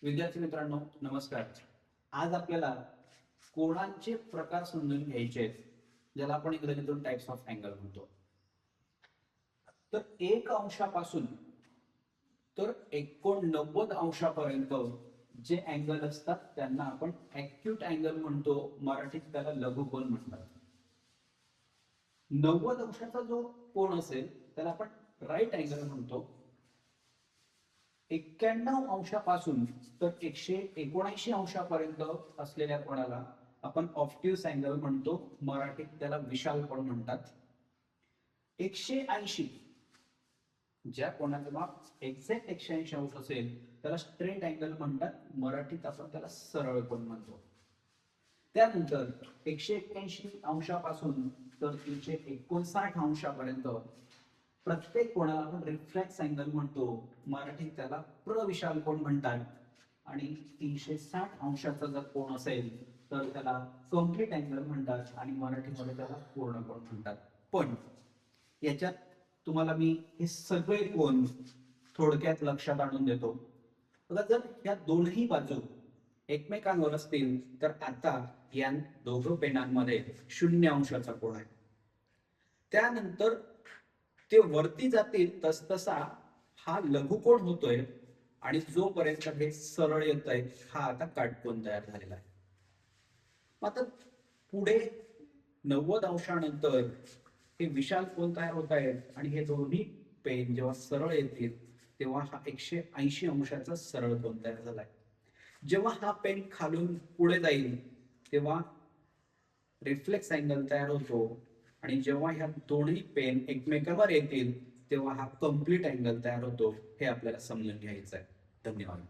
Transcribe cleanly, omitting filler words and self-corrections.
विद्यार्थी मित्रांनो नमस्कार. आज आपल्याला कोनांचे प्रकार समजून घ्यायचे आहेत, ज्याला आपण इंग्रजीतून टाइप्स ऑफ अँगल म्हणतो. तर 1 अंशापासून तर 89 अंशापर्यंत जे अँगल असतात त्यांना आपण ॲक्यूट अँगल म्हणतो. मराठीत त्याला लघुकोन म्हणतात. 90 अंशाचा जो कोन असेल त्याला आपण राईट अँगल म्हणतो. 91 अंशापासून तर 179 अंशापर्यंत असलेल्या कोणाला आपण ऑब्ट्यूस अँगल म्हणतो. मराठीत त्याला विशाल कोन म्हणतात. 180 ज्या कोणाचं माप एक्झॅक्ट 180 अंश असेल त्याला स्ट्रेट अँगल म्हणतात. मराठीत आपण त्याला सरळ कोन म्हणतो. त्यानंतर 181 अंशापासून तर 359 अंशापर्यंत प्रत्येक कोणाला आपण रिफ्लेक्स अँगल म्हणतो. मराठीत त्याला प्रविशाल कोन म्हणतात. आणि 360 अंशाचा जर कोन असेल तर त्याला कंप्लीट अँगल म्हणतात आणि मराठीमध्ये त्याला पूर्ण कोन म्हणतात. पण याच्यात तुम्हाला मी हे सगळे कोन थोडक्यात लक्षात आणून देतो. बघा, जर या दोन्ही बाजू एकमेकांवर असतील तर आता या दोघं पेनांमध्ये 0 अंशाचा कोन आहे. त्यानंतर ते वरती जातील तसतसा हा लघुकोन होतोय आणि जोपर्यंत हे सरळ येत आहे हा आता काटकोन तयार झालेला आहे. आता पुढे 90 अंशानंतर हे विशाल कोन तयार होत आहेत आणि हे दोन्ही पेन जेव्हा सरळ येतील तेव्हा हा 180 अंशाचा सरळ कोन तयार झालाय. जेव्हा हा पेन खालून पुढे जाईल तेव्हा रिफ्लेक्स अँगल तयार होतो आणि जेव्हा ह्या दोन्ही पेन एकमेकांवर येतील तेव्हा हा कंप्लीट अँगल तयार होतो. हे आपल्याला समजून घ्यायचं आहे. धन्यवाद.